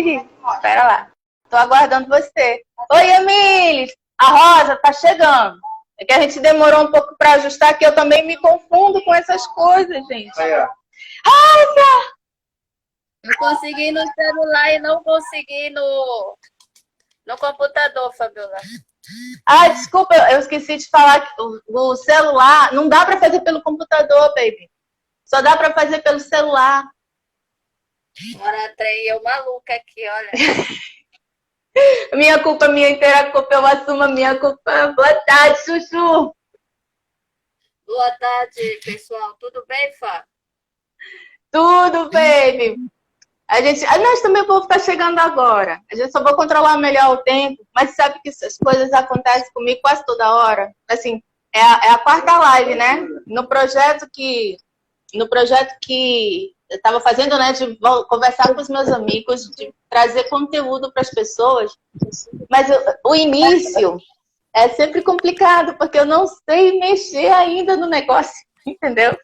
Espera lá. Tô aguardando você. Oi, Emília. A Rosa tá chegando. É que a gente demorou um pouco para ajustar, que eu também me confundo com essas coisas, gente. Aí, ó. Rosa! Eu consegui no celular e não consegui no computador, Fabiola. Desculpa, eu esqueci de falar que o celular não dá para fazer pelo computador, baby. Só dá para fazer pelo celular. Bora, trem, eu maluca aqui, olha. Minha culpa, minha inteira culpa, eu assumo a minha culpa. Boa tarde, Chuchu. Boa tarde, pessoal. Tudo bem, Fá? Tudo, baby. Nós também o povo tá chegando agora. A gente só vai controlar melhor o tempo, mas sabe que essas coisas acontecem comigo quase toda hora. Assim, é a quarta live, né? No projeto que eu estava fazendo, né, de conversar com os meus amigos, de trazer conteúdo para as pessoas. Mas o início é sempre complicado, porque eu não sei mexer ainda no negócio, entendeu?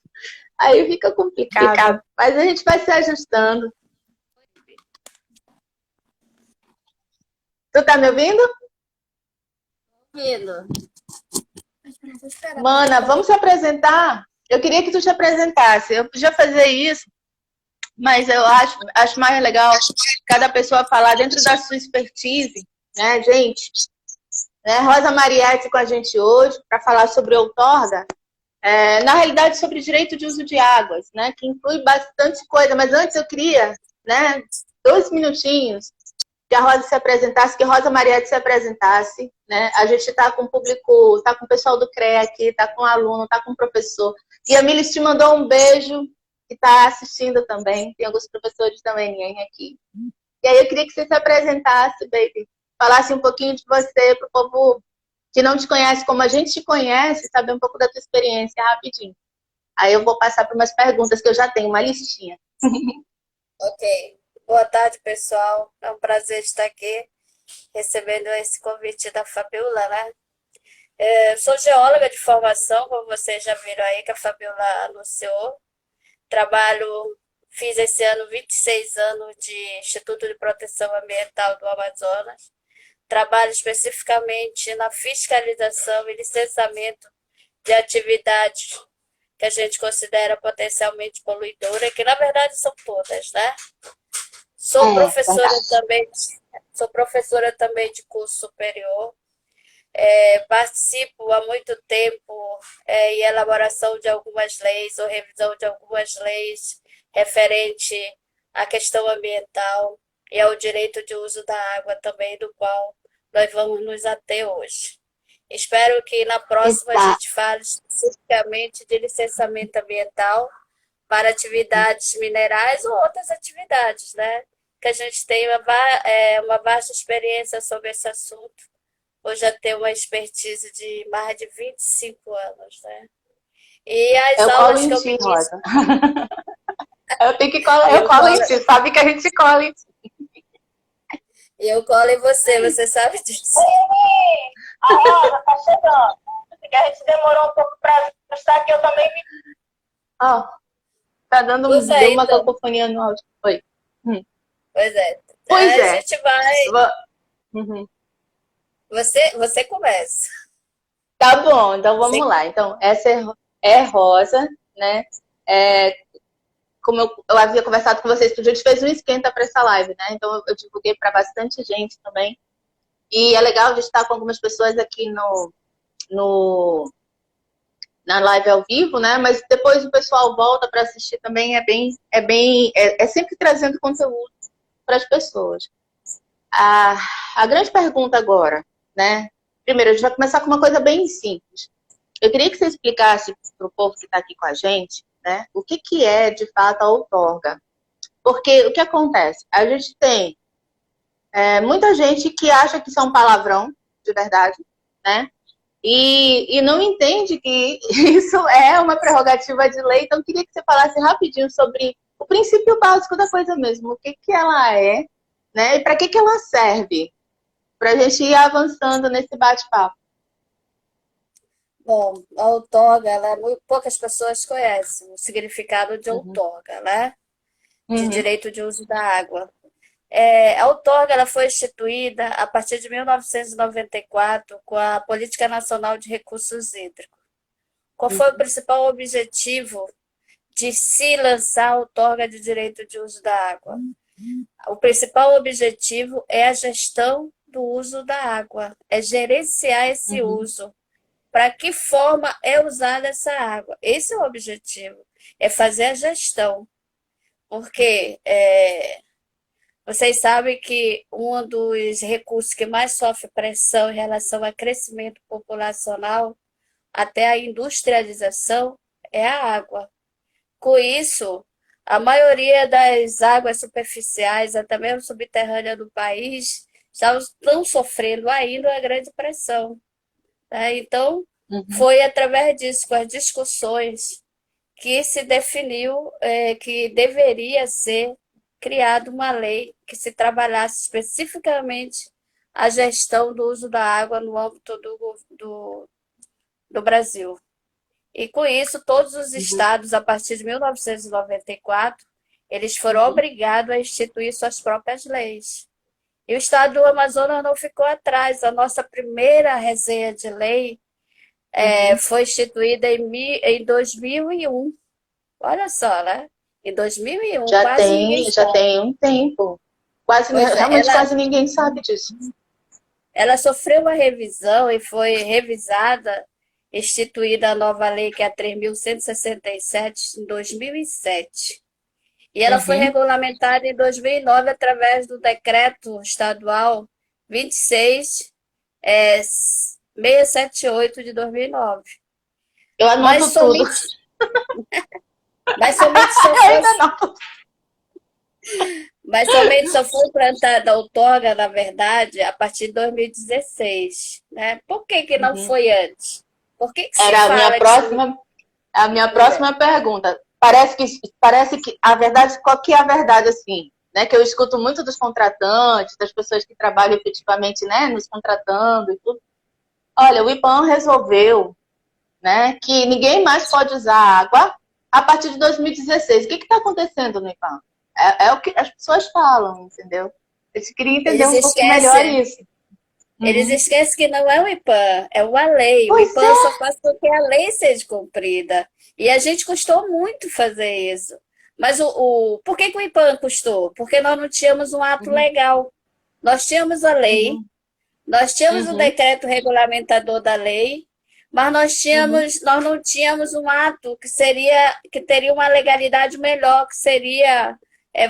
Aí fica complicado. Mas a gente vai se ajustando. Tu tá me ouvindo? Ouvindo. Mana, vamos se apresentar? Eu queria que tu te apresentasse. Eu podia fazer isso, mas eu acho mais legal cada pessoa falar dentro da sua expertise, né, gente? Né? Rosa Mariette com a gente hoje para falar sobre outorga. Na realidade, sobre direito de uso de águas, né? Que inclui bastante coisa. Mas antes eu queria, né, 2 minutinhos, que a Rosa se apresentasse, que a Rosa Mariette se apresentasse, né? A gente está com o público, está com o pessoal do CREA aqui, está com o aluno, está com o professor. E a Milis te mandou um beijo, que está assistindo também. Tem alguns professores também aqui. E aí eu queria que você se apresentasse, baby. Falasse um pouquinho de você para o povo que não te conhece como a gente te conhece, saber um pouco da tua experiência rapidinho. Aí eu vou passar por umas perguntas que eu já tenho, uma listinha. Ok. Boa tarde, pessoal. É um prazer estar aqui recebendo esse convite da Fabiola, né? Sou geóloga de formação, como vocês já viram aí, que a Fabiola anunciou. Fiz esse ano 26 anos de Instituto de Proteção Ambiental do Amazonas. Trabalho especificamente na fiscalização e licenciamento de atividades que a gente considera potencialmente poluidora, que na verdade são todas, né? Sou professora também, sou professora também de curso superior. Participo há muito tempo em elaboração de algumas leis ou revisão de algumas leis referente à questão ambiental e ao direito de uso da água também, do qual nós vamos nos ater hoje. Espero que na próxima a gente fale especificamente de licenciamento ambiental para atividades minerais ou outras atividades, né? Que a gente tem uma vasta experiência sobre esse assunto. Hoje já tenho uma expertise de mais de 25 anos, né? E as Eu colo aulas em que eu ti, ministro, Rosa. Eu tenho que colar, eu colo em ti. Sabe que a gente cola em ti. eu colo em você, você sabe disso. A Rosa tá chegando. Que a gente demorou um pouco para ajustar, que eu também me... Ó, tá Pois deu é, uma então. cacofonia no áudio. Oi. Pois é. Pois A é. gente vai. Uhum. Você começa. Tá bom, então Você... vamos lá. Então, essa é Rosa, né? É, como eu havia conversado com vocês, que a gente fez um esquenta para essa live, né? Então eu divulguei para bastante gente também. E é legal de estar com algumas pessoas aqui no, na live ao vivo, né? Mas depois o pessoal volta para assistir também, é sempre trazendo conteúdo para as pessoas. A grande pergunta agora, né? Primeiro, a gente vai começar com uma coisa bem simples. Eu queria que você explicasse para o povo que está aqui com a gente, né? O que é, de fato, a outorga. Porque o que acontece? A gente tem muita gente que acha que isso é um palavrão, de verdade, né? E não entende que isso é uma prerrogativa de lei. Então, eu queria que você falasse rapidinho sobre o princípio básico da coisa mesmo. O que ela é, né? E para que ela serve? Para a gente ir avançando nesse bate-papo. Bom, a outorga, poucas pessoas conhecem o significado de Uhum. outorga, né? De Uhum. direito de uso da água. A outorga ela foi instituída a partir de 1994 com a Política Nacional de Recursos Hídricos. Qual foi o principal objetivo de se lançar a outorga de direito de uso da água? O principal objetivo é a gestão do uso da água, é gerenciar esse Uhum, uso. Para que forma é usada essa água? Esse é o objetivo, é fazer a gestão. Porque vocês sabem que um dos recursos que mais sofre pressão em relação ao crescimento populacional até a industrialização é a água. Com isso, a maioria das águas superficiais, até mesmo subterrâneas do país, estão sofrendo ainda a grande pressão. Né? Então, uhum, foi através disso, com as discussões, que se definiu que deveria ser criada uma lei que se trabalhasse especificamente a gestão do uso da água no âmbito do Brasil. E com isso, todos os uhum, estados, a partir de 1994, eles foram uhum, obrigados a instituir suas próprias leis. E o estado do Amazonas não ficou atrás. A nossa primeira resenha de lei uhum. foi instituída em 2001. Olha só, né? Em 2001, quase ninguém Já sabe. tem um tempo. Quase, Pois é, realmente quase ninguém sabe disso. ela sofreu uma revisão e foi revisada, instituída a nova lei, que é a 3.167, em 2007. E ela foi Uhum. regulamentada em 2009 através do decreto estadual 26, 678 de 2009. Eu Mas anoto tudo. somente, mas somente só foi, Ainda não. mas somente só foi implantada a outorga, na verdade, a partir de 2016, né? Por que que não Uhum. foi antes? Por que que se Era fala que se... a minha Pois é. próxima pergunta. Parece que a verdade, qual que é a verdade assim, né? Que eu escuto muito dos contratantes, das pessoas que trabalham efetivamente, né, nos contratando e tudo. Olha, o IPAM resolveu, né, que ninguém mais pode usar água a partir de 2016. O que está acontecendo no IPAM? É o que as pessoas falam, entendeu? Eu queria entender Eles um pouco melhor esquecem, isso. eles Uhum. esquecem que não é o IPAM, é o lei. O Pois IPAM é. só faz com que a lei seja cumprida. E a gente custou muito fazer isso. Mas por que que o IPAM custou? Porque nós não tínhamos um ato Uhum. legal. Nós tínhamos a lei, Uhum. nós tínhamos o Uhum. decreto regulamentador da lei, mas Uhum. nós não tínhamos um ato que teria uma legalidade melhor, que seria,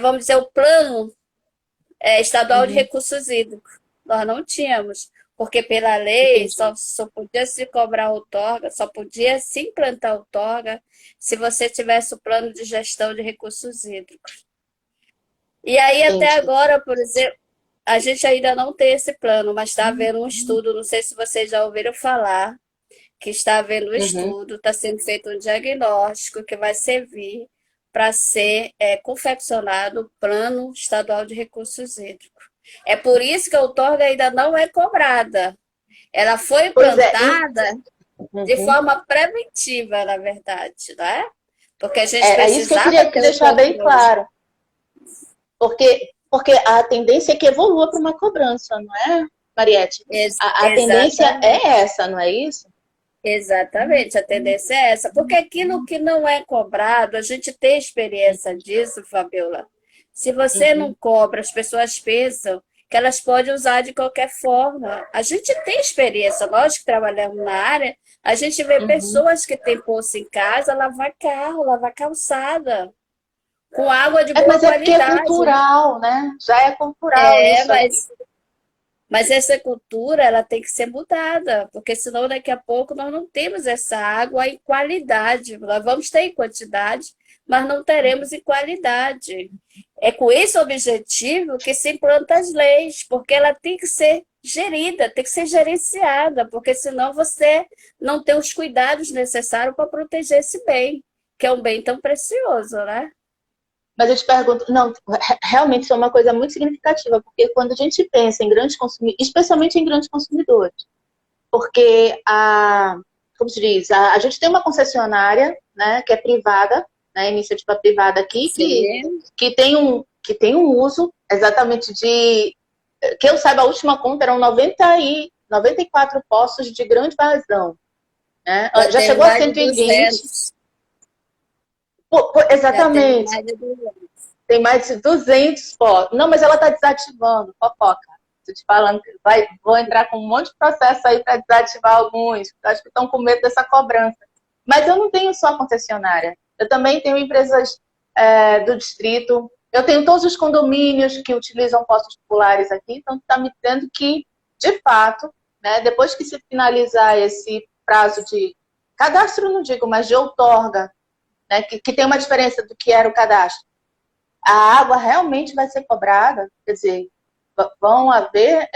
vamos dizer, o plano estadual de Uhum. recursos hídricos. Nós não tínhamos, porque pela lei Entendi. só podia se cobrar outorga, só podia se implantar outorga se você tivesse o plano de gestão de recursos hídricos. E aí, até Entendi. agora, por exemplo, a gente ainda não tem esse plano, mas está havendo um estudo, não sei se vocês já ouviram falar, que está havendo um Uhum. estudo, está sendo feito um diagnóstico que vai servir para ser confeccionado o Plano Estadual de Recursos Hídricos. É por isso que a outorga ainda não é cobrada. Ela foi Pois é. implantada de Uhum. forma preventiva, na verdade, né? Porque a gente É isso que eu precisava queria ter o deixar bem controle. claro. Porque a tendência é que evolua para uma cobrança, não é, Mariette? A tendência é Exatamente. essa, não é isso? Exatamente, a tendência é essa, porque aquilo que não é cobrado, a gente tem experiência disso, Fabiola. Se você não Uhum. cobra, as pessoas pensam que elas podem usar de qualquer forma. A gente tem experiência, nós que trabalhamos na área, a gente vê Uhum. pessoas que têm poço em casa lavar carro, lavar calçada, com água de É, boa mas é porque é qualidade. cultural, né? Já é cultural É, isso. mas essa cultura ela tem que ser mudada, porque senão daqui a pouco nós não temos essa água em qualidade. Nós vamos ter em quantidade, mas não teremos em qualidade. É com esse objetivo que se implantam as leis, porque ela tem que ser gerida, tem que ser gerenciada, porque senão você não tem os cuidados necessários para proteger esse bem, que é um bem tão precioso, né? Mas eu te pergunto, não, realmente isso é uma coisa muito significativa, porque quando a gente pensa em grandes consumidores, especialmente em grandes consumidores, porque como se diz, a gente tem uma concessionária, né, que é privada, né, iniciativa privada aqui, Sim, que tem que tem um uso exatamente de... Que eu saiba, a última conta eram 94 poços de grande vazão. Né? Já Já tem chegou a mais de 120. 200. Já tem Exatamente. mais de 200. Tem mais de 200 poços. Não, mas ela está desativando, fofoca. Estou te falando, vou entrar com um monte de processo aí para desativar alguns. Acho que estão com medo dessa cobrança. Mas eu não tenho só concessionária. Eu também tenho empresas do distrito. Eu tenho todos os condomínios que utilizam postos populares aqui. Então, está me dizendo que, de fato, né, depois que se finalizar esse prazo de cadastro, não digo, mas de outorga, né, que tem uma diferença do que era o cadastro, a água realmente vai ser cobrada, quer dizer, vão haver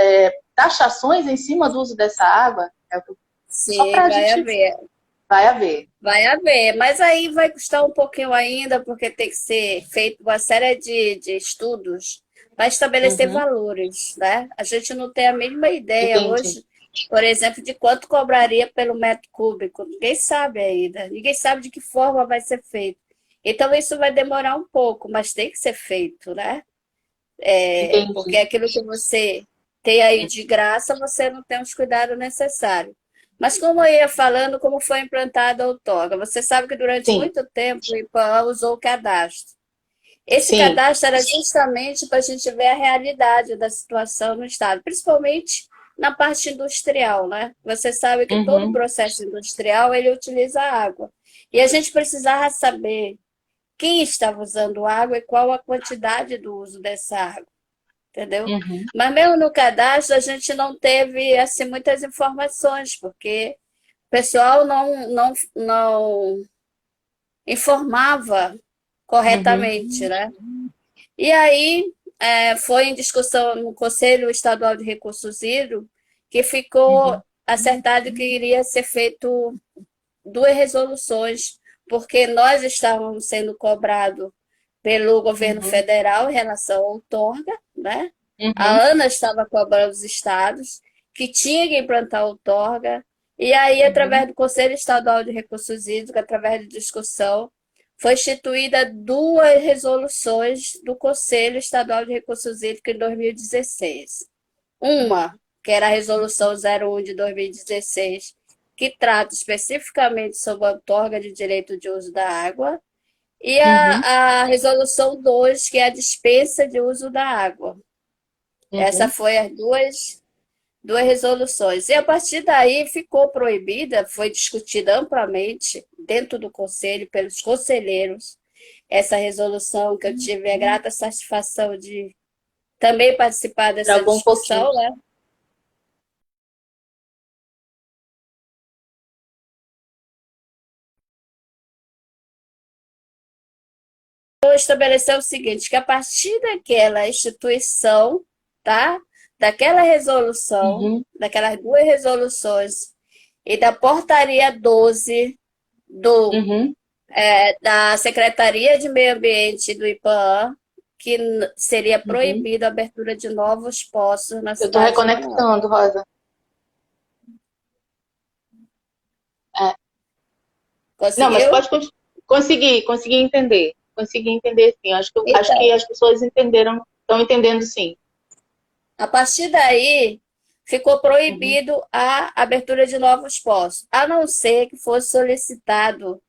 taxações em cima do uso dessa água, só Sim, para a vai gente... haver. Vai haver. Vai haver, mas aí vai custar um pouquinho ainda, porque tem que ser feito uma série de estudos para estabelecer Uhum, valores, né? A gente não tem a mínima ideia entendi. hoje, por exemplo, de quanto cobraria pelo metro cúbico. Ninguém sabe ainda, ninguém sabe de que forma vai ser feito. Então, isso vai demorar um pouco, mas tem que ser feito, né? Porque Entendi. aquilo que você tem aí de graça, você não tem os cuidados necessários. Mas como eu ia falando, como foi implantada a outorga, você sabe que durante Sim, muito tempo o IPAM usou o cadastro. Esse sim. cadastro era justamente para a gente ver a realidade da situação no estado, principalmente na parte industrial, né? Você sabe que todo o Uhum, processo industrial ele utiliza água. E a gente precisava saber quem estava usando água e qual a quantidade do uso dessa água, entendeu? uhum, Mas mesmo no cadastro a gente não teve assim muitas informações, porque o pessoal não informava uhum, corretamente, né? E aí foi em discussão no Conselho Estadual de Recursos Hídricos que ficou uhum, acertado que iria ser feito duas resoluções, porque nós estávamos sendo cobrados pelo governo uhum, federal em relação à outorga, né? A uhum, ANA estava cobrando os estados que tinha que implantar a outorga, e aí, uhum, através do Conselho Estadual de Recursos Hídricos, através de discussão, foi instituída duas resoluções do Conselho Estadual de Recursos Hídricos em 2016. Uma, que era a Resolução 01 de 2016, que trata especificamente sobre a outorga de direito de uso da água, e uhum, a Resolução 2, que é a dispensa de uso da água. Essa uhum, foi as duas resoluções. E a partir daí ficou proibida, foi discutida amplamente dentro do conselho, pelos conselheiros, essa resolução que eu tive a grata satisfação de também participar dessa travou um pouquinho. discussão, né? Então, estabeleceu o seguinte, que a partir daquela instituição, tá? Daquela resolução, Uhum, daquelas duas resoluções e da portaria 12 do, uhum, da Secretaria de Meio Ambiente do IPAM, que seria uhum. proibida a abertura de novos poços na Eu estou cidade de Manaus. reconectando, Rosa. É. Não, mas Conseguiu? pode conseguir entender. Conseguir entender, sim. Acho que Então, as pessoas entenderam, estão entendendo, sim. a partir daí, ficou Uhum, proibido a abertura de novos poços, a não ser que fosse solicitado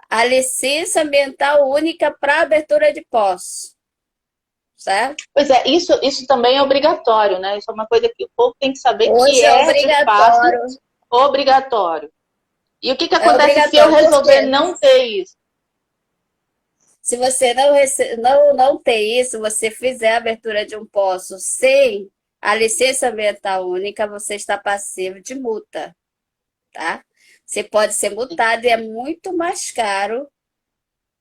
a licença ambiental única para abertura de poços, certo? pois é, isso também é obrigatório, né? Isso é uma coisa que o povo tem que saber que Hoje de fato, obrigatório. E o que é acontece se eu obrigatório, resolver porque não ter isso? se você não tem isso, você fizer a abertura de um poço sem a licença ambiental única, você está passivo de multa, tá? Você pode ser multado e é muito mais caro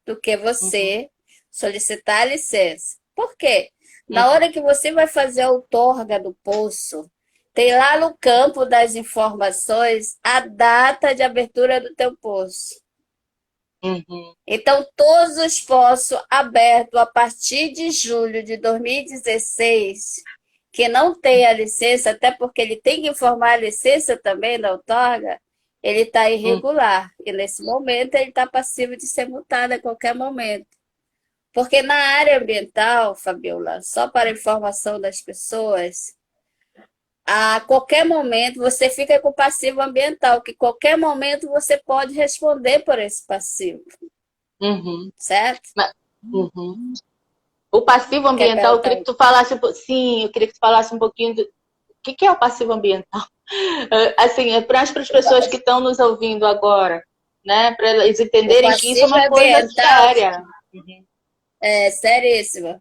do que Uhum, você solicitar a licença. Por quê? Na uhum, hora que você vai fazer a outorga do poço, tem lá no campo das informações a data de abertura do teu poço. uhum, Então, todos os poços abertos a partir de julho de 2016, que não tem a licença, até porque ele tem que informar a licença também da outorga, ele está uhum, irregular. E nesse momento ele está passivo de ser multado a qualquer momento. Porque na área ambiental, Fabiola, só para informação das pessoas, a qualquer momento você fica com passivo ambiental, que qualquer momento você pode responder por esse passivo, Uhum. certo? Uhum. O passivo Quer ambiental, eu perguntar? queria que tu falasse, sim, eu queria que tu falasse um pouquinho do que é o passivo ambiental. Assim, para as pessoas que estão nos ouvindo agora, né, para eles O entenderem que isso é passivo uma coisa ambiental séria. Uhum. é seríssimo.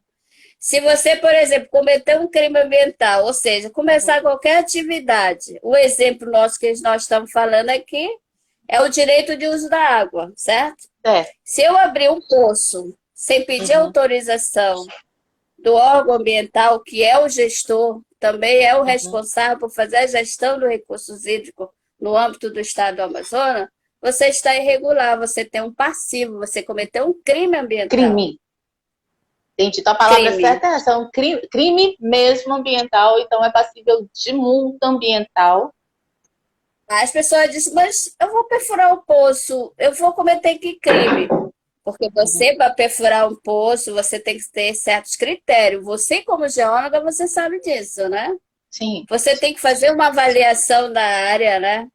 Se você, por exemplo, cometer um crime ambiental, ou seja, começar qualquer atividade, o exemplo nosso que nós estamos falando aqui é o direito de uso da água, certo? É. Se eu abrir um poço sem pedir Uhum. autorização do órgão ambiental, que é o gestor, também é o Uhum. responsável por fazer a gestão do recursos hídricos no âmbito do estado do Amazonas, você está irregular, você tem um passivo, você cometeu um crime ambiental. Crime. Entendi. Então a palavra Crime. certa é essa, é um crime mesmo ambiental, então é passível de multa ambiental. As pessoas dizem, mas eu vou perfurar um poço, eu vou cometer que crime? Porque Uhum. você, para perfurar um poço, você tem que ter certos critérios. Você, como geóloga, você sabe disso, né? Sim. Você tem que fazer uma avaliação da área, né?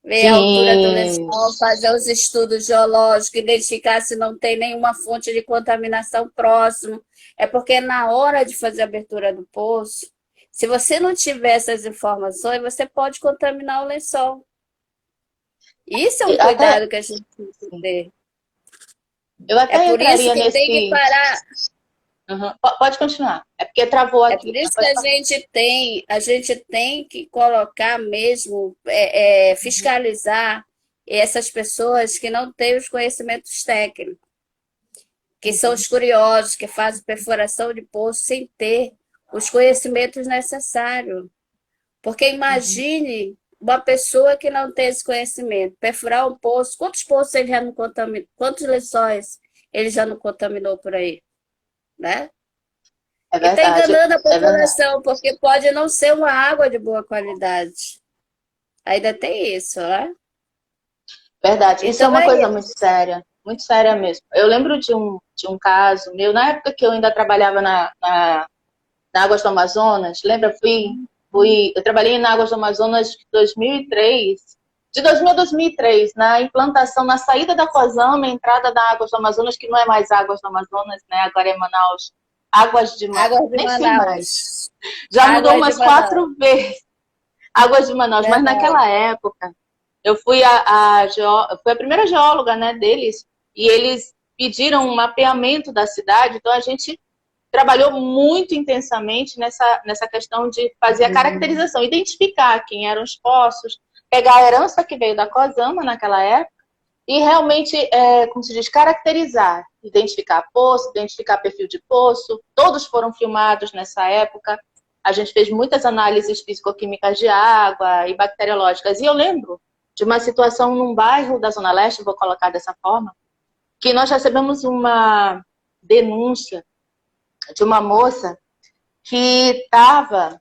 Ver a altura do Sim. lençol, fazer os estudos geológicos, identificar se não tem nenhuma fonte de contaminação próximo. É porque na hora de fazer a abertura do poço, se você não tiver essas informações, você pode contaminar o lençol. Isso é um Até, cuidado que a gente tem que ter. eu É até por isso entraria que tem que nesse. parar. Uhum. Pode continuar. É porque travou É por aqui. Mas isso que pode falar. a gente tem que colocar mesmo, fiscalizar essas pessoas que não têm os conhecimentos técnicos, que são Uhum. os curiosos, que fazem perfuração de poço sem ter os conhecimentos necessários. Porque Uhum. imagine uma pessoa que não tem esse conhecimento, perfurar um poço, quantos poços ele já não contaminou, quantos lençóis ele já não contaminou por aí, né? É E está verdade. enganando a É verdade. população, porque pode não ser uma água de boa qualidade. Ainda tem isso, né? Verdade. Isso é Então uma é coisa isso. muito séria mesmo. Eu lembro de um caso meu, na época que eu ainda trabalhava na Águas do Amazonas, lembra? Eu trabalhei na Águas do Amazonas de 2003, de 2000 a 2003, na implantação, na saída da Cosama, entrada da Águas do Amazonas, que não é mais Águas do Amazonas, né? Agora é Manaus. Águas de Manaus, Água de nem sei mais. Manaus. Já mudou Água de umas Manaus. 4 vezes. Águas de Manaus, mas Verdade. naquela época eu fui fui a primeira geóloga, né, deles, e eles pediram um mapeamento da cidade, então a gente trabalhou muito intensamente nessa questão de fazer a caracterização, identificar quem eram os poços, pegar a herança que veio da Cosama naquela época e realmente, como se diz, caracterizar, identificar poço, identificar perfil de poço. Todos foram filmados nessa época. A gente fez muitas análises físico-químicas de água e bacteriológicas. E eu lembro de uma situação num bairro da Zona Leste, vou colocar dessa forma, que nós recebemos uma denúncia de uma moça que estava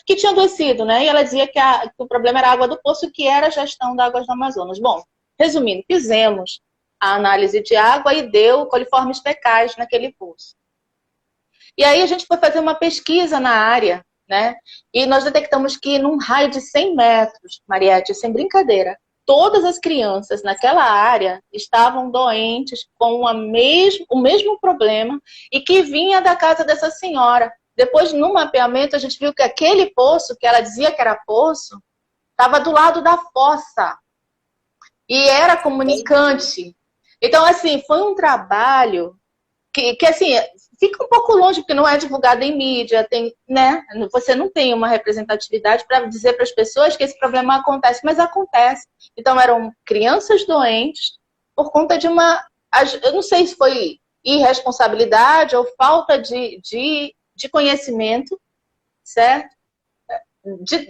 que tinha adoecido, né? E ela dizia que o problema era a água do poço, que era a gestão da Águas do Amazonas. Bom, resumindo, fizemos a análise de água e deu coliformes fecais naquele poço. E aí a gente foi fazer uma pesquisa na área, né? E nós detectamos que num raio de 100 metros, Mariette, sem brincadeira, todas as crianças naquela área estavam doentes com o mesmo problema e que vinha da casa dessa senhora. Depois, no mapeamento, a gente viu que aquele poço, que ela dizia que era poço, estava do lado da fossa e era comunicante. Então, assim, foi um trabalho que assim, fica um pouco longe, porque não é divulgado em mídia, tem, né? Você não tem uma representatividade para dizer para as pessoas que esse problema acontece, mas acontece. Então, eram crianças doentes por conta de eu não sei se foi irresponsabilidade ou falta de conhecimento, certo?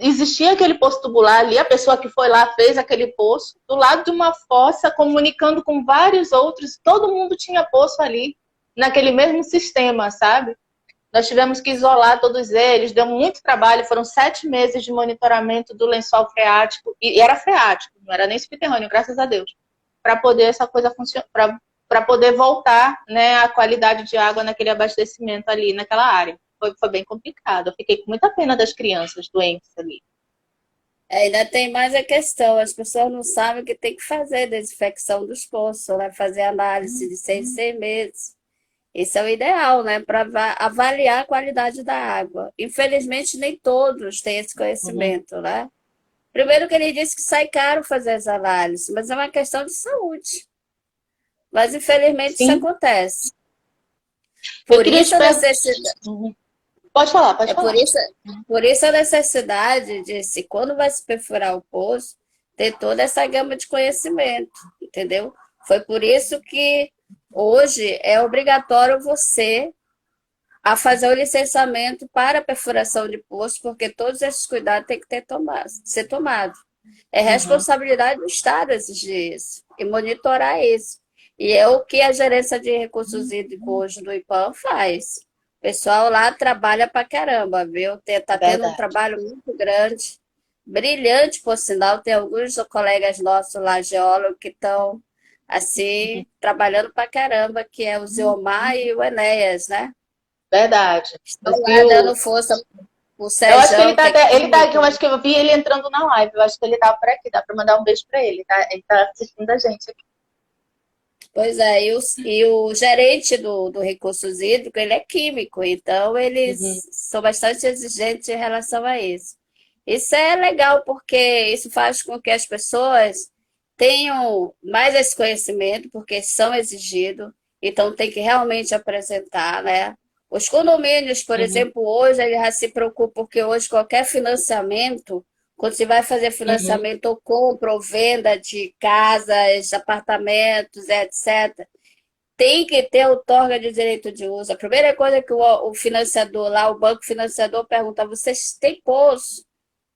Existia aquele poço tubular ali, a pessoa que foi lá fez aquele poço, do lado de uma fossa, comunicando com vários outros, todo mundo tinha poço ali, naquele mesmo sistema, sabe? Nós tivemos que isolar todos eles, deu muito trabalho, foram 7 meses de monitoramento do lençol freático, e era freático, não era nem subterrâneo, graças a Deus, para poder essa coisa funcionar, para para poder voltar, né, a qualidade de água naquele abastecimento ali, naquela área. Foi bem complicado. Eu fiquei com muita pena das crianças doentes ali. Ainda tem mais a questão, as pessoas não sabem o que tem que fazer, desinfecção dos poços, né? Fazer análise de 6 meses. Isso é o ideal, né? Para avaliar a qualidade da água. Infelizmente, nem todos têm esse Uhum. conhecimento, né? Primeiro que ele disse que sai caro fazer as análises, mas é uma questão de saúde. Mas infelizmente isso Sim. acontece. Eu Por queria te isso a perguntar. necessidade, Uhum. Pode falar, pode é por falar. isso, por isso a necessidade de, se quando vai se perfurar o poço, ter toda essa gama de conhecimento, entendeu? Foi por isso que hoje é obrigatório você a fazer o licenciamento para perfuração de poço, porque todos esses cuidados têm que ser tomados. É Uhum. responsabilidade do Estado exigir isso e monitorar isso. E é o que a gerência de recursos hídricos hoje do IPAM faz. O pessoal lá trabalha pra caramba, viu? É Tá tendo um verdade. trabalho muito grande, brilhante, por sinal. Tem alguns colegas nossos lá, geólogos, que estão Uhum. assim, trabalhando pra caramba, que é o Ziomar e o Enéas, né? Verdade. Estão Eu vi lá o. dando força pro Eu acho que ele Sejão, tá que é até. Ele tá aqui, eu químico. acho que eu vi ele entrando na live. Eu acho que ele tá por aqui. Dá para mandar um beijo para ele, tá? Ele tá assistindo a gente aqui. Pois é, e o gerente do Recursos Hídricos, ele é químico, então Uhum. eles são bastante exigentes em relação a isso. Isso é legal, porque isso faz com que as pessoas tenham mais esse conhecimento, porque são exigidos, então tem que realmente apresentar, né? Os condomínios, por Uhum. exemplo, hoje, ele já se preocupa, porque hoje qualquer financiamento, quando você vai fazer Uhum. financiamento ou compra ou venda de casas, apartamentos, etc., tem que ter outorga de direito de uso. A primeira coisa que o financiador lá, o banco financiador, pergunta: vocês têm poço?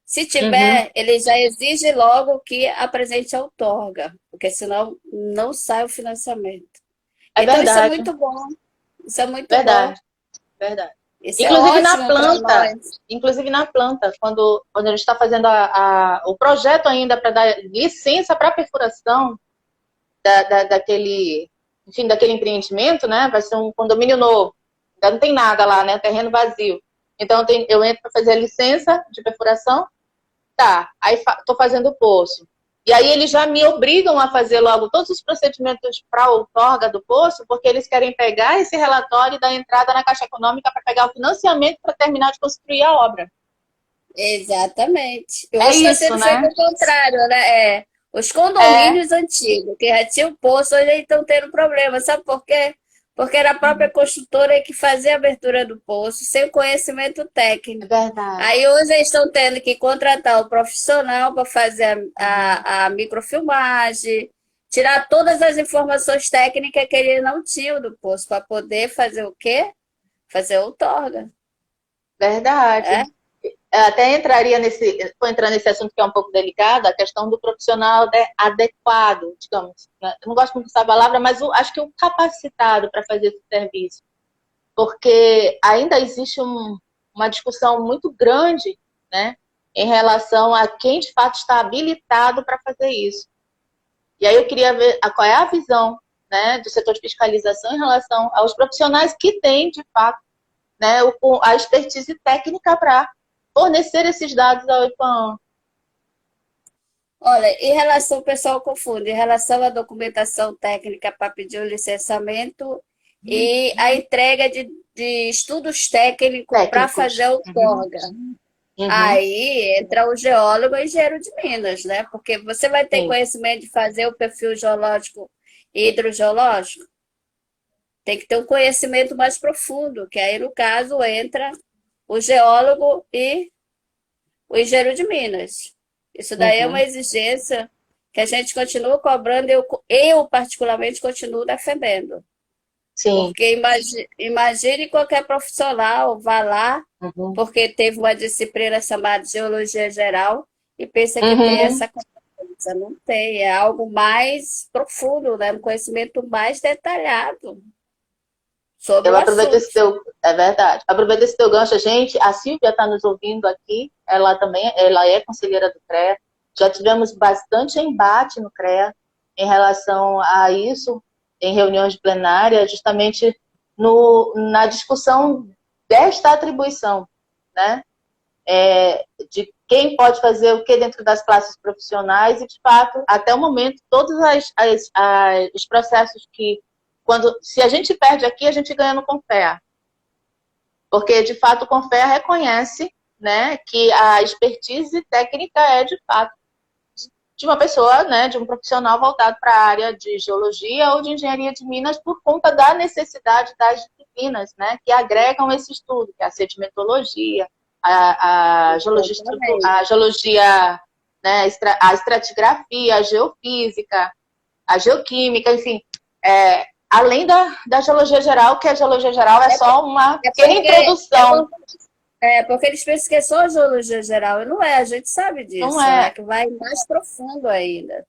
Se Uhum. tiver, ele já exige logo que apresente a outorga, porque senão não sai o financiamento. É Então, isso é verdade. muito bom. Isso é muito bom. Verdade. Verdade. Isso é Inclusive na ótimo para planta, nós. quando a gente está fazendo o projeto ainda para dar licença para perfuração daquele, enfim, daquele empreendimento, né? Vai ser um condomínio novo. Ainda não tem nada lá, né? Terreno vazio. Então eu entro para fazer a licença de perfuração, tá? Aí estou fazendo o poço. E aí eles já me obrigam a fazer logo todos os procedimentos para a outorga do poço, porque eles querem pegar esse relatório e dar entrada na Caixa Econômica para pegar o financiamento para terminar de construir a obra. Exatamente. E É hoje está isso, sendo feito né? o contrário, né? Os É. condomínios antigos, que já tinham poço, hoje estão tendo problema. Sabe por quê? Porque era a própria construtora que fazia a abertura do poço, sem conhecimento É técnico. verdade. Aí hoje eles estão tendo que contratar o profissional para fazer a microfilmagem, tirar todas as informações técnicas que ele não tinha do poço, para poder fazer o quê? Fazer outorga. Verdade. É? Até entraria vou entrar nesse assunto que é um pouco delicado, a questão do profissional adequado, digamos. Né? Eu não gosto muito dessa palavra, mas acho que o capacitado para fazer esse serviço. Porque ainda existe uma discussão muito grande, né, em relação a quem de fato está habilitado para fazer isso. E aí eu queria ver qual é a visão, né, do setor de fiscalização em relação aos profissionais que têm, de fato, né, a expertise técnica para fornecer esses dados ao IPAM. Olha, em relação, o pessoal confunde, em relação à documentação técnica para pedir o licenciamento e a entrega de estudos técnicos para fazer Técnicos. a Uhum. outorga. Uhum. Aí entra o geólogo e engenheiro de Minas, né? Porque você vai ter Sim. conhecimento de fazer o perfil geológico e hidrogeológico, tem que ter um conhecimento mais profundo, que aí, no caso, entra o geólogo e o engenheiro de Minas. Isso daí é uma Uhum. exigência que a gente continua cobrando, eu particularmente continuo defendendo. Sim. Porque imagine qualquer profissional vá lá, Uhum. porque teve uma disciplina chamada Geologia Geral, e pensa que tem Uhum. essa competência. Não tem, é algo mais profundo, né? Um conhecimento mais detalhado sobre Eu o aproveito esse assunto. teu, é verdade. Aproveito esse teu gancho, gente. A Silvia está nos ouvindo aqui. Ela também, ela é conselheira do CREA. Já tivemos bastante embate no CREA em relação a isso, em reuniões plenárias, justamente na discussão desta atribuição, né? De quem pode fazer o que dentro das classes profissionais e, de fato, até o momento, todos os processos que, se a gente perde aqui, a gente ganha no Confea. Porque, de fato, o Confea reconhece, né, que a expertise técnica é, de fato, de uma pessoa, né, de um profissional voltado para a área de geologia ou de engenharia de minas por conta da necessidade das disciplinas, né, que agregam esse estudo, que é a sedimentologia, a geologia, né, a estratigrafia, a geofísica, a geoquímica, enfim, além da geologia geral, que a geologia geral é só uma pequena introdução. Porque eles pensam que é só geologia geral, e não é, a gente sabe disso, Não é. Que vai mais profundo ainda.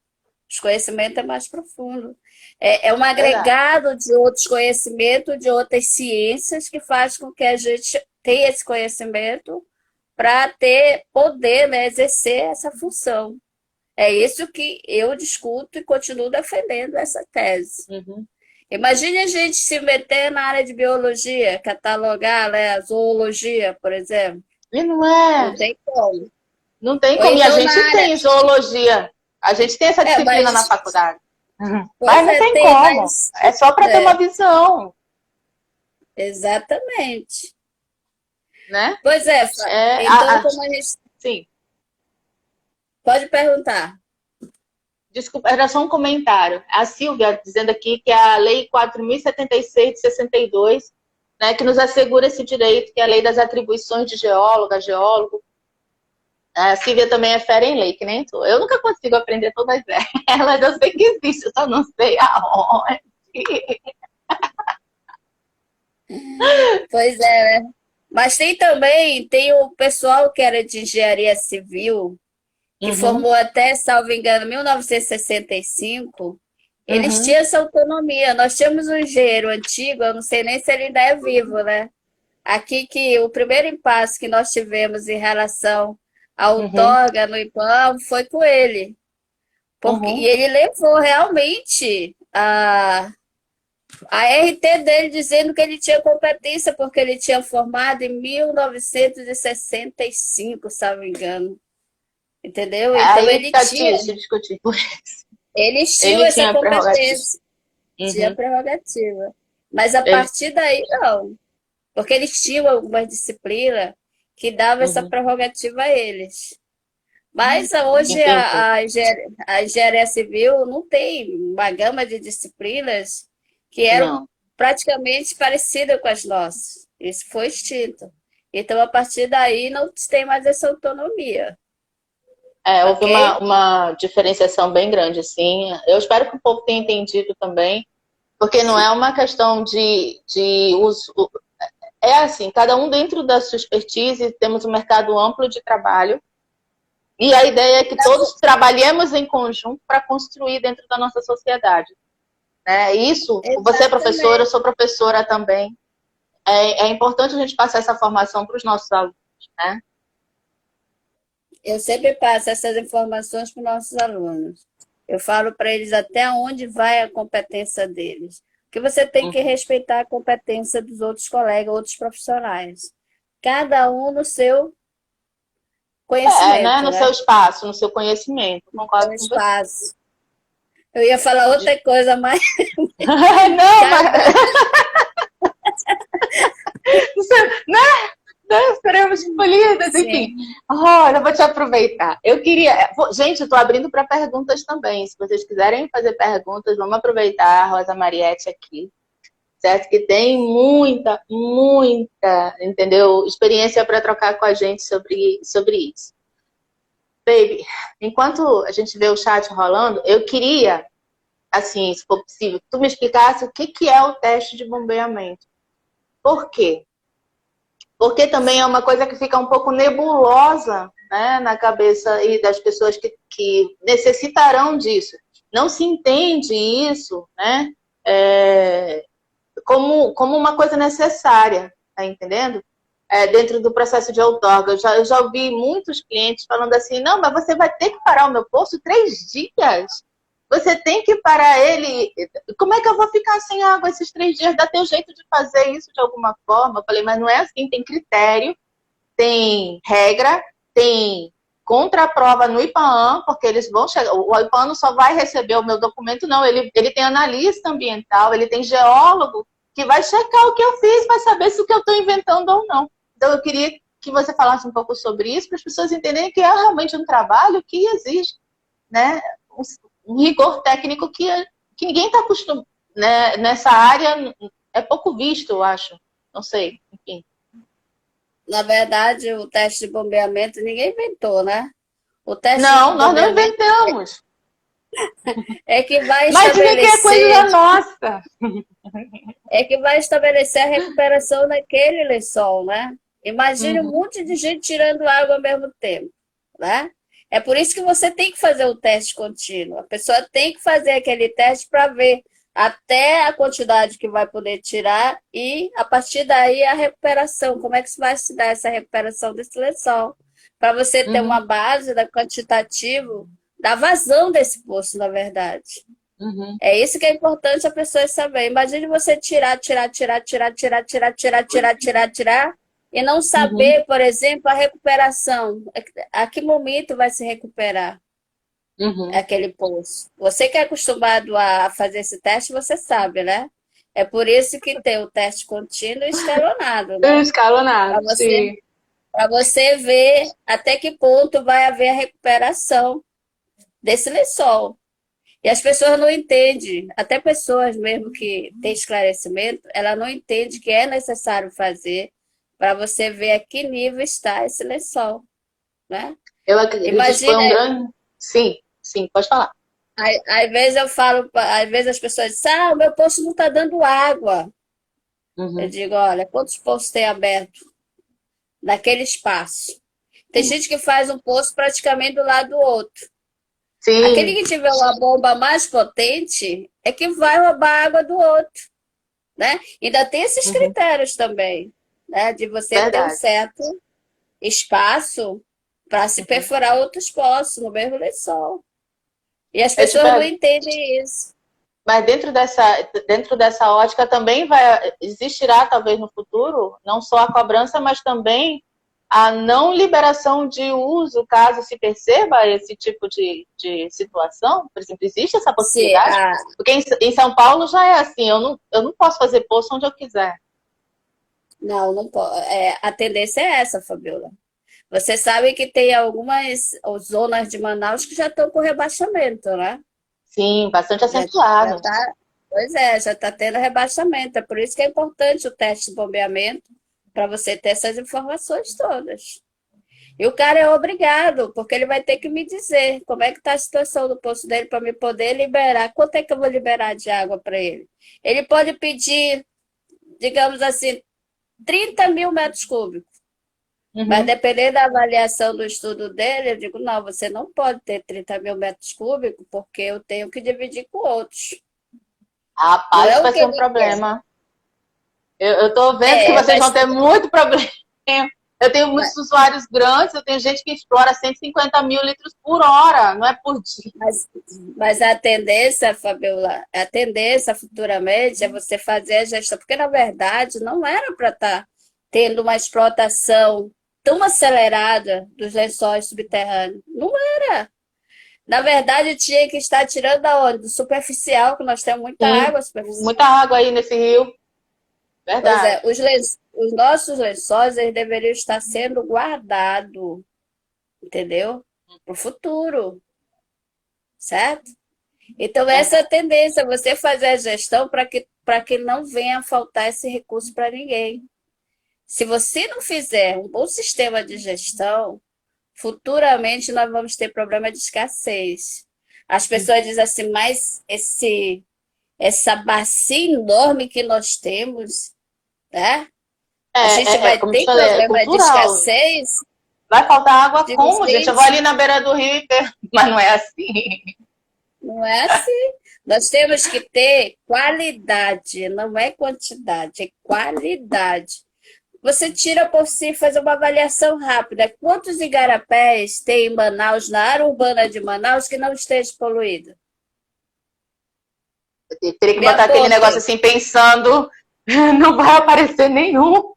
Os conhecimentos é mais profundo. É um agregado de outros conhecimentos, de outras ciências, que faz com que a gente tenha esse conhecimento para poder, né, exercer essa função. É isso que eu discuto e continuo defendendo essa tese. Uhum. Imagine a gente se meter na área de biologia, catalogar, né, a zoologia, por exemplo. E não é. Não tem como. Não tem como. E a gente tem zoologia. A gente tem essa disciplina na faculdade. Mas não tem como. É só para ter uma visão. Exatamente. Né? Pois é. Então, como a gente... Sim. Pode perguntar. Desculpa, era só um comentário. A Silvia dizendo aqui que é a Lei 4.076 de 62, né, que nos assegura esse direito, que é a Lei das Atribuições de Geóloga, Geólogo. A Silvia também é fera em lei, que nem tu. Eu nunca consigo aprender todas elas. Eu sei que existe, eu só não sei aonde. Pois é, né? Mas tem o pessoal que era de engenharia civil, que formou até, salvo engano, 1965, eles tinham essa autonomia. Nós tínhamos um engenheiro antigo, eu não sei nem se ele ainda é vivo, né? Aqui que o primeiro impasse que nós tivemos em relação ao outorga no IPAM foi com ele. E ele levou realmente a RT dele dizendo que ele tinha competência, porque ele tinha formado em 1965, se não me engano. Entendeu? Então ele tinha. Discutir por isso. Eles tinham essa competência. Tinha prerrogativa. Mas a partir daí, não. Porque eles tinham algumas disciplinas que davam essa prerrogativa a eles. Mas hoje a engenharia civil não tem uma gama de disciplinas que eram praticamente parecidas com as nossas. Isso foi extinto. Então, a partir daí, não tem mais essa autonomia. Houve uma diferenciação bem grande, assim. Eu espero que o povo tenha entendido também, porque não é uma questão de uso. É assim, cada um dentro da sua expertise, temos um mercado amplo de trabalho, e a ideia é que todos trabalhemos em conjunto para construir dentro da nossa sociedade. Isso, você é professora, eu sou professora também. É importante a gente passar essa formação para os nossos alunos, né? Eu sempre passo essas informações para os nossos alunos. Eu falo para eles até onde vai a competência deles. Porque você tem que respeitar a competência dos outros colegas, outros profissionais. Cada um no seu conhecimento. Né? No seu espaço, no seu conhecimento. Concordo com espaço. Eu ia falar outra coisa, mas... Não, né? Nós seremos escolhidas, enfim. Olha, vou te aproveitar. Eu queria... Gente, eu estou abrindo para perguntas também. Se vocês quiserem fazer perguntas, vamos aproveitar a Rosa Mariette aqui. Certo? Que tem muita, entendeu? Experiência para trocar com a gente sobre isso. Baby, enquanto a gente vê o chat rolando, eu queria, assim, se for possível, que tu me explicasse o que é o teste de bombeamento. Por quê? Porque também é uma coisa que fica um pouco nebulosa, né, na cabeça e das pessoas que necessitarão disso. Não se entende isso, né, como uma coisa necessária, tá entendendo? Dentro do processo de outorga. Eu já ouvi muitos clientes falando assim, não, mas você vai ter que parar o meu posto 3 dias. você tem que parar ele. Como é que eu vou ficar sem água esses 3 dias? Dá teu jeito de fazer isso de alguma forma. Eu falei, mas não é assim, tem critério, tem regra, tem contraprova no IPAAN, porque eles vão chegar. O IPAAN não só vai receber o meu documento, não. Ele tem analista ambiental, ele tem geólogo que vai checar o que eu fiz para saber se o que eu estou inventando ou não. Então, eu queria que você falasse um pouco sobre isso, para as pessoas entenderem que é realmente um trabalho que exige, né, um rigor técnico que ninguém está acostumado, né, nessa área, é pouco visto, eu acho. Não sei, enfim. Na verdade, o teste de bombeamento ninguém inventou, né? O teste de Não, nós não bombeamento inventamos. é que vai Imagina que é coisa estabelecer, nossa. é que vai estabelecer a recuperação naquele lençol, né? Imagine um Uhum, monte de gente tirando água ao mesmo tempo, né? É por isso que você tem que fazer o teste contínuo. A pessoa tem que fazer aquele teste para ver até a quantidade que vai poder tirar e, a partir daí, a recuperação. Como é que vai se dar essa recuperação desse lençol? Para você ter uma uhum, base da quantitativo da vazão desse poço, na verdade. uhum, É isso que é importante a pessoa saber. Imagine você tirar e não uhum, saber, por exemplo, a recuperação. A que momento vai se recuperar uhum. aquele poço? Você que é acostumado a fazer esse teste, você sabe, né? É por isso que tem o teste contínuo e escalonado, né? Para Escalonado, você, sim. para você ver até que ponto vai haver a recuperação desse lençol. E as pessoas não entendem, até pessoas mesmo que têm esclarecimento, ela não entende que é necessário fazer para você ver a que nível está esse lençol, né? Eu acredito que foi Imagina, um grande. Sim, sim, pode falar. às vezes eu falo, às vezes as pessoas dizem, o meu poço não está dando água. Eu Uhum. digo, olha, quantos poços tem aberto naquele espaço? Tem gente que faz um poço praticamente do lado do outro. Aquele Sim. que tiver uma bomba mais potente é que vai roubar a água do outro, né? Ainda tem esses Uhum. critérios também, né? De você ter um Verdade. certo espaço para se Uhum. perfurar outros poços no mesmo lençol. E as Eu te pessoas não pergunto, entendem isso. mas dentro dessa ótica também existirá, talvez no futuro, não só a cobrança, mas também a não liberação de uso, caso se perceba esse tipo de situação? Por exemplo, existe essa Se possibilidade? a, Porque em São Paulo já é assim, eu não posso fazer poço onde eu quiser. não, não pode. A tendência é essa, Fabiola. Você sabe que tem algumas zonas de Manaus que já estão com rebaixamento, né? Sim, bastante Já acentuado. tá, pois é, já está tendo rebaixamento. É por isso que é importante o teste de bombeamento, para você ter essas informações todas. E o cara é obrigado, porque ele vai ter que me dizer como é que está a situação do poço dele para me poder liberar. Quanto é que eu vou liberar de água para ele? Ele pode pedir, digamos assim, 30 mil metros cúbicos. Mas Uhum. dependendo da avaliação do estudo dele, eu digo, não, você não pode ter 30 mil metros cúbicos, porque eu tenho que dividir com outros. Não Rapaz, é isso o vai que ser um ele quer. problema. Eu tô vendo que vocês vão ter muito problema. Eu tenho muitos usuários grandes, eu tenho gente que explora 150 mil litros por hora, não é por dia. Mas, mas a tendência, Fabiola, a tendência futuramente é você fazer a gestão, porque na verdade não era para estar tendo uma explotação tão acelerada dos lençóis subterrâneos. Não era. Na verdade, tinha que estar tirando da onde? Do superficial, que nós temos muita Sim, água muita superficial. água aí nesse rio, Pois é, verdade. os nossos lençóis eles deveriam estar sendo guardados, entendeu? Para o futuro, certo? Então, essa é a Verdade. tendência, você fazer a gestão para que não venha a faltar esse recurso para ninguém. Se você não fizer um bom sistema de gestão, futuramente nós vamos ter problema de escassez. As pessoas dizem assim, mas essa bacia enorme que nós temos, né? A gente vai Como eu te ter falei, é problema de cultural. escassez? Vai faltar água Digo, como, gente? Eu vou gente, ali na beira do rio mas não é assim. não é assim. Nós temos que ter qualidade, não é quantidade, é qualidade. Você tira por si, faz uma avaliação rápida. Quantos igarapés tem em Manaus, na área urbana de Manaus, que não esteja poluída? Teria que Me botar aquele aponte. negócio assim, pensando, não vai aparecer nenhum,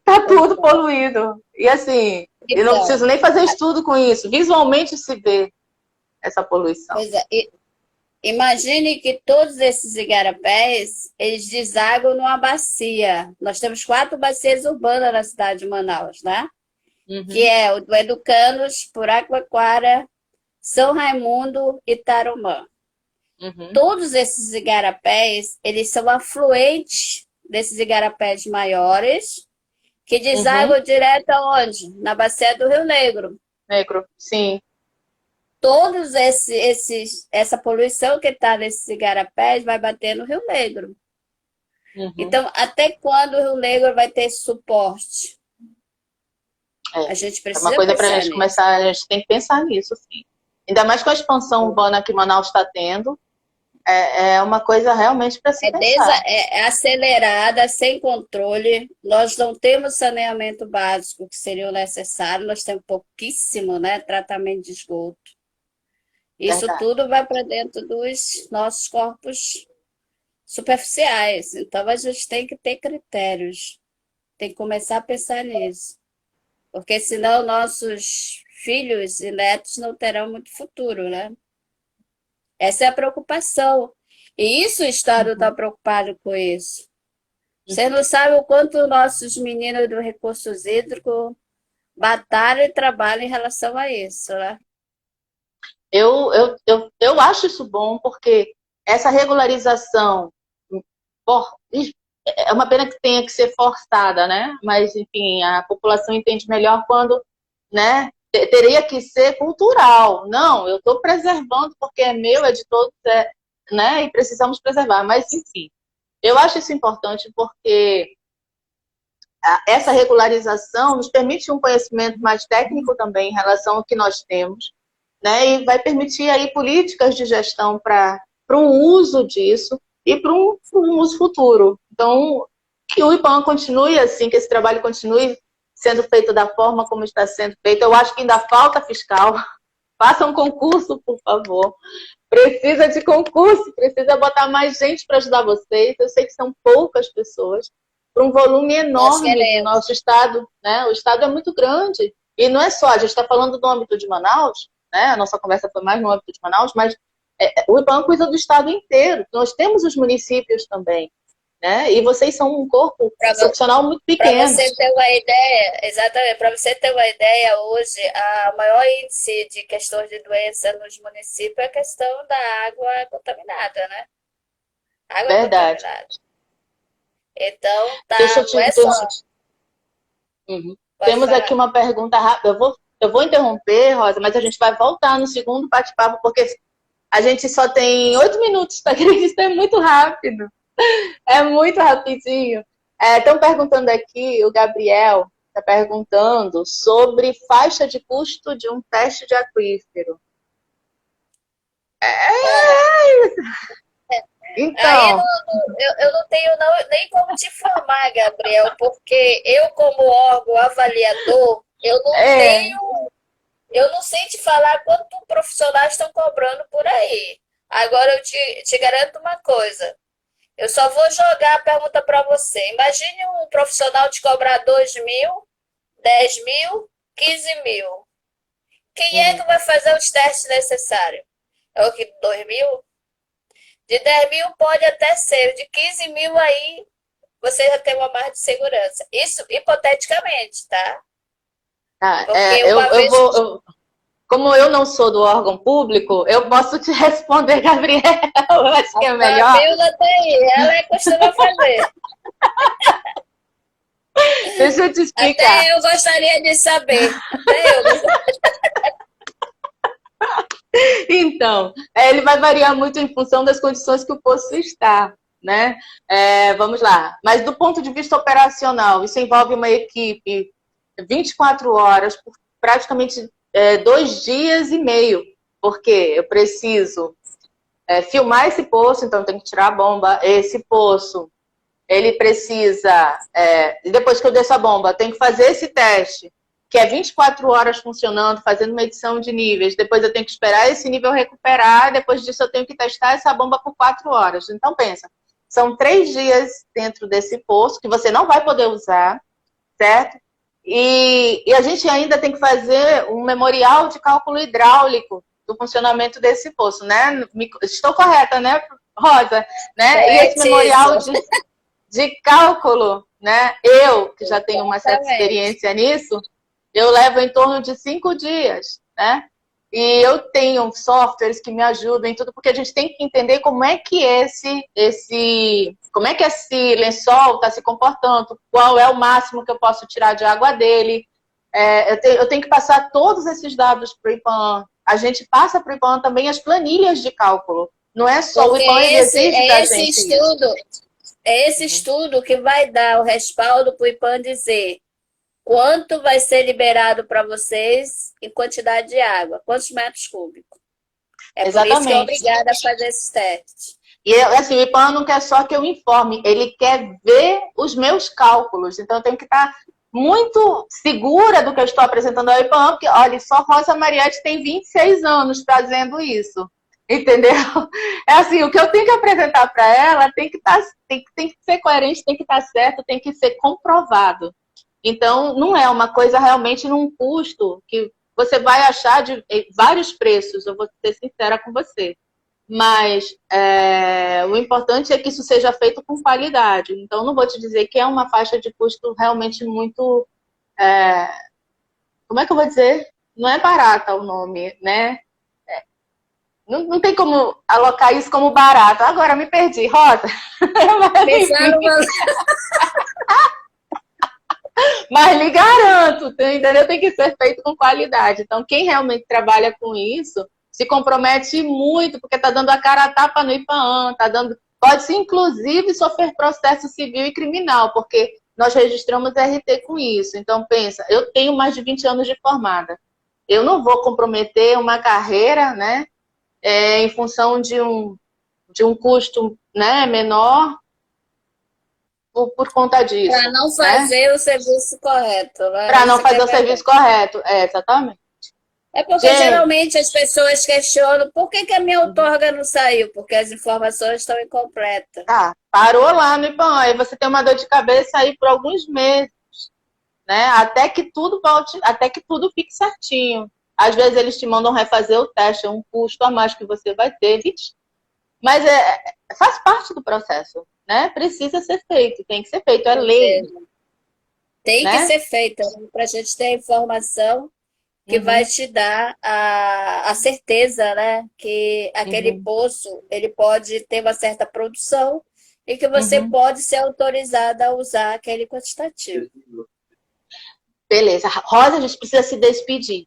tá tudo poluído. E assim, eu não Então, preciso nem fazer estudo com isso. Visualmente se vê essa poluição. pois é, imagine que todos esses igarapés, eles desaguam numa bacia. Nós temos 4 bacias urbanas na cidade de Manaus, né? Que Uhum, é o do Educanos, Puraquaquara, São Raimundo e Tarumã. uhum, Todos esses igarapés, eles são afluentes desses igarapés maiores, que uhum. desaguam direto aonde? Na bacia do Rio Negro. Negro, sim. Todos essa poluição que está nesses igarapés vai bater no Rio Negro. Uhum. Então, até quando o Rio Negro vai ter esse suporte? É. A gente É uma precisa coisa para a pensar gente nisso. começar, a gente tem que pensar nisso, sim. Ainda mais com a expansão urbana que Manaus está tendo, é uma coisa realmente para se pensar. É acelerada, sem controle. Nós não temos saneamento básico que seria o necessário, nós temos pouquíssimo, né, tratamento de esgoto. Isso Verdade. tudo vai para dentro dos nossos corpos superficiais. Então a gente tem que ter critérios, tem que começar a pensar nisso, porque senão nossos filhos e netos não terão muito futuro, né? Essa é a preocupação. E isso o Estado está Uhum, preocupado com isso. Você uhum. não sabe o quanto nossos meninos do recursos hídricos batalham e trabalham em relação a isso, né? Eu acho isso bom, porque essa regularização é uma pena que tenha que ser forçada, né? Mas, enfim, a população entende melhor quando, né? Teria que ser cultural. Não, eu estou preservando porque é meu, é de todos, né? E precisamos preservar. Mas, enfim, eu acho isso importante porque essa regularização nos permite um conhecimento mais técnico também em relação ao que nós temos, né? E vai permitir aí políticas de gestão para um uso disso e para um uso futuro. Então, que o IPAM continue assim, que esse trabalho continue sendo feito da forma como está sendo feito. Eu acho que ainda falta fiscal. Faça um concurso, por favor. Precisa de concurso, precisa botar mais gente para ajudar vocês. Eu sei que são poucas pessoas, para um volume Nós enorme do queremos. nosso estado, né? O estado é muito grande. E não é só, a gente está falando do âmbito de Manaus, né? A nossa conversa foi mais no âmbito de Manaus, mas o IBAMA cuida do estado inteiro. Nós temos os municípios também, né? E vocês são um corpo profissional muito Para pequeno. você ter uma ideia, exatamente, para você ter uma ideia, hoje, a maior índice de questões de doença nos municípios é a questão da água contaminada, né? Água Verdade. contaminada. Então, Deixa tá, eu não te. é só, Uhum. pode Temos aqui falar. uma pergunta rápida. Eu vou interromper, Rosa, mas a gente vai voltar no segundo bate-papo, porque a gente só tem 8 minutos, tá? Isso é muito rápido. É muito rapidinho. Estão perguntando aqui, o Gabriel está perguntando sobre faixa de custo de um teste de aquífero. Olha, aí Então, eu não tenho nem como te informar, Gabriel, porque eu, como órgão avaliador, é, eu não sei te falar quanto profissionais estão cobrando por aí. Agora eu te garanto uma coisa. Eu só vou jogar a pergunta para você. Imagine um profissional te cobrar 2.000, 10.000, 15.000. Quem é que vai fazer os testes necessários? É o que? 2.000? De 10.000 pode até ser. De 15.000 aí você já tem uma margem de segurança. Isso hipoteticamente, tá? Porque eu, uma eu vez. vou. Como eu não sou do órgão público, eu posso te responder, Gabriel. Eu acho que A é melhor. Fabiola tem, ela costuma fazer. Deixa eu te explicar. Até eu gostaria de saber. Até eu gostaria. Então, ele vai variar muito em função das condições que o posto está, né? Vamos lá. Mas do ponto de vista operacional, isso envolve uma equipe 24 horas, por praticamente 2 dias e meio, porque eu preciso filmar esse poço, então tem que tirar a bomba. Esse poço, ele precisa, depois que eu desço a bomba, tem que fazer esse teste, que é 24 horas funcionando, fazendo medição de níveis, depois eu tenho que esperar esse nível recuperar, depois disso eu tenho que testar essa bomba por 4 horas. Então, pensa, são 3 dias dentro desse poço que você não vai poder usar, certo? E a gente ainda tem que fazer um memorial de cálculo hidráulico do funcionamento desse poço, né? Estou correta, né, Rosa? Né? E esse memorial de cálculo, né? Eu, que já tenho uma certa experiência nisso, eu levo em torno de 5 dias, né? E eu tenho softwares que me ajudam em tudo, porque a gente tem que entender como é que como é que esse lençol está se comportando, qual é o máximo que eu posso tirar de água dele. Eu tenho que passar todos esses dados para o IPAM. A gente passa para o IPAM também as planilhas de cálculo. Não é só porque o IPAM, ele exige da esse gente estudo, isso. é esse estudo que vai dar o respaldo para o IPAM dizer quanto vai ser liberado para vocês em quantidade de água, quantos metros cúbicos. É por isso que é Exatamente. obrigada a fazer esses testes. E assim, o IPAM não quer só que eu informe, ele quer ver os meus cálculos. Então, eu tenho que estar muito segura do que eu estou apresentando ao IPAM, porque, olha, só Rosa Mariette tem 26 anos fazendo isso. Entendeu? É assim, o que eu tenho que apresentar para ela tem que ser coerente, tem que estar certo, tem que ser comprovado. Então, não é uma coisa realmente num custo que você vai achar de vários preços, eu vou ser sincera com você. Mas o importante é que isso seja feito com qualidade. Então, não vou te dizer que é uma faixa de custo realmente muito. Como é que eu vou dizer? Não é barata o nome, né? Não tem como alocar isso como barato. Agora me perdi, Rosa. Pensaram, Mas lhe garanto, entendeu? Tem que ser feito com qualidade. Então, quem realmente trabalha com isso se compromete muito, porque está dando a cara a tapa no IPAM, pode-se, inclusive, sofrer processo civil e criminal, porque nós registramos RT com isso. Então, pensa, eu tenho mais de 20 anos de formada. Eu não vou comprometer uma carreira, né, em função de um custo, né, menor por conta para disso, não né? fazer o serviço correto, né? Para não Isso que é fazer o verdade. serviço correto. Exatamente. É porque Gente, geralmente as pessoas questionam por que a minha outorga não saiu? Porque as informações estão incompletas. tá, parou lá no IBAN, aí você tem uma dor de cabeça aí por alguns meses, né? Até que tudo volte, até que tudo fique certinho. Às vezes eles te mandam refazer o teste, é um custo a mais que você vai ter, mas faz parte do processo, né? Precisa ser feito, tem que ser feito, é lei, Tem que né? ser feita para a gente ter a informação que vai Uhum, te dar a certeza, né, que aquele uhum, poço ele pode ter uma certa produção e que você uhum. pode ser autorizada a usar aquele quantitativo. Beleza. Rosa, a gente precisa se despedir.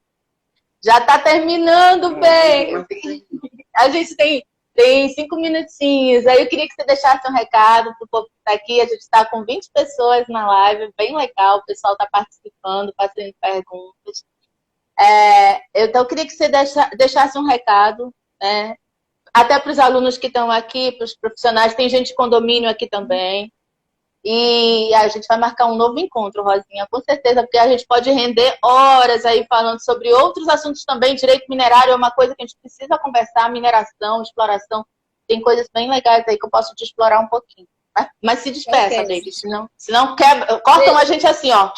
Já está terminando bem. A gente tem 5 minutinhos. Aí eu queria que você deixasse um recado para o povo que está aqui. A gente está com 20 pessoas na live, bem legal. O pessoal está participando, fazendo perguntas. Então, eu queria que você deixasse um recado, né? Até para os alunos que estão aqui, para os profissionais. Tem gente de condomínio aqui também. E a gente vai marcar um novo encontro, Rosinha, com certeza, porque a gente pode render horas aí falando sobre outros assuntos também. Direito minerário é uma coisa que a gente precisa conversar, mineração, exploração. Tem coisas bem legais aí que eu posso te explorar um pouquinho. Né? Mas se Ok. despeça, baby, senão cortam a gente assim, ó.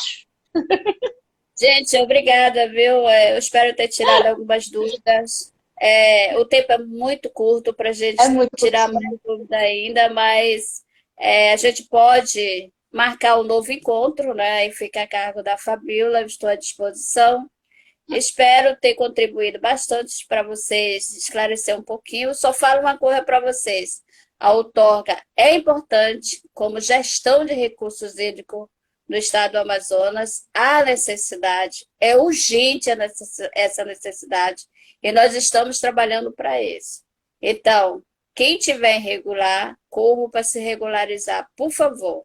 Gente, obrigada, viu? Eu espero ter tirado algumas dúvidas. O tempo é muito curto para a É gente muito tirar curtinho. mais dúvida ainda, mas a gente pode marcar um novo encontro, né? E fica a cargo da Fabiola, estou à disposição. Espero ter contribuído bastante para vocês, esclarecer um pouquinho. Só falo uma coisa para vocês: a outorga é importante como gestão de recursos hídricos no estado do Amazonas. Há necessidade, é urgente essa necessidade, e nós estamos trabalhando para isso. Então, quem tiver irregular, corra para se regularizar, por favor.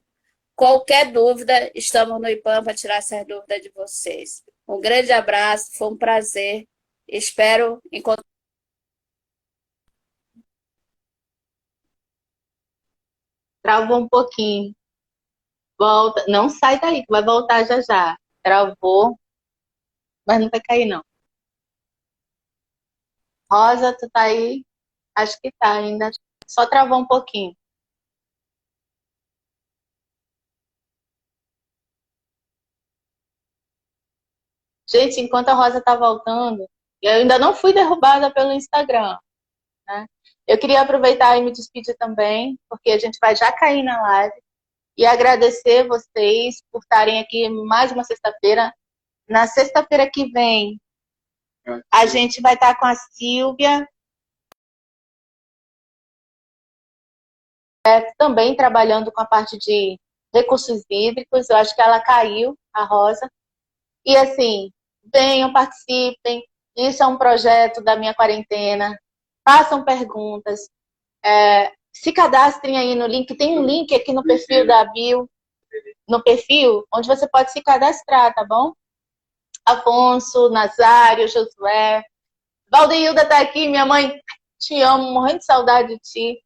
Qualquer dúvida, estamos no IPAM para tirar essas dúvidas de vocês. Um grande abraço, foi um prazer. Espero encontrar. Travou um pouquinho. Volta. Não sai daí, que vai voltar já já. Travou. mas não vai cair, não. Rosa, tu tá aí? Acho que tá ainda. Só travou um pouquinho. Gente, enquanto a Rosa tá voltando, eu ainda não fui derrubada pelo Instagram, né? Eu queria aproveitar e me despedir também, porque a gente vai já cair na live, e agradecer vocês por estarem aqui mais uma sexta-feira. Na sexta-feira que vem, a gente vai estar com a Silvia, também trabalhando com a parte de recursos hídricos. Eu acho que ela caiu, a Rosa. E assim, venham, participem. Isso é um projeto da minha quarentena. Façam perguntas. Se cadastrem aí no link. Tem um link aqui no perfil da Bio, no perfil, onde você pode se cadastrar, tá bom? Afonso, Nazário, Josué. Valdeilda tá aqui, minha mãe, te amo, morrendo de saudade de ti,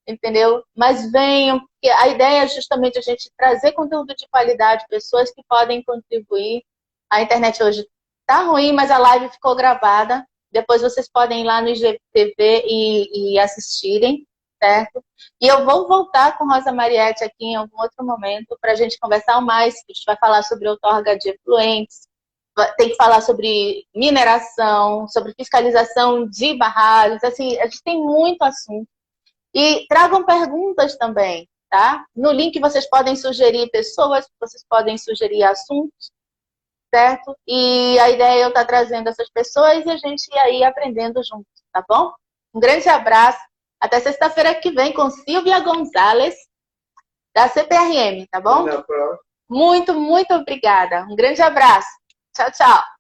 entendeu? Mas venham, porque a ideia é justamente a gente trazer conteúdo de qualidade, pessoas que podem contribuir. A internet hoje tá ruim, mas a live ficou gravada. Depois vocês podem ir lá no IGTV e assistirem, certo? E eu vou voltar com Rosa Mariette aqui em algum outro momento para a gente conversar mais. A gente vai falar sobre outorga de efluentes, tem que falar sobre mineração, sobre fiscalização de barragens. Assim, a gente tem muito assunto. E tragam perguntas também, tá? No link vocês podem sugerir pessoas, vocês podem sugerir assuntos, certo? E a ideia é eu estar trazendo essas pessoas e a gente ir aí aprendendo juntos, tá bom? Um grande abraço. Até sexta-feira que vem com Silvia Gonzalez, da CPRM, tá bom? Muito, muito obrigada. Um grande abraço. Tchau, tchau.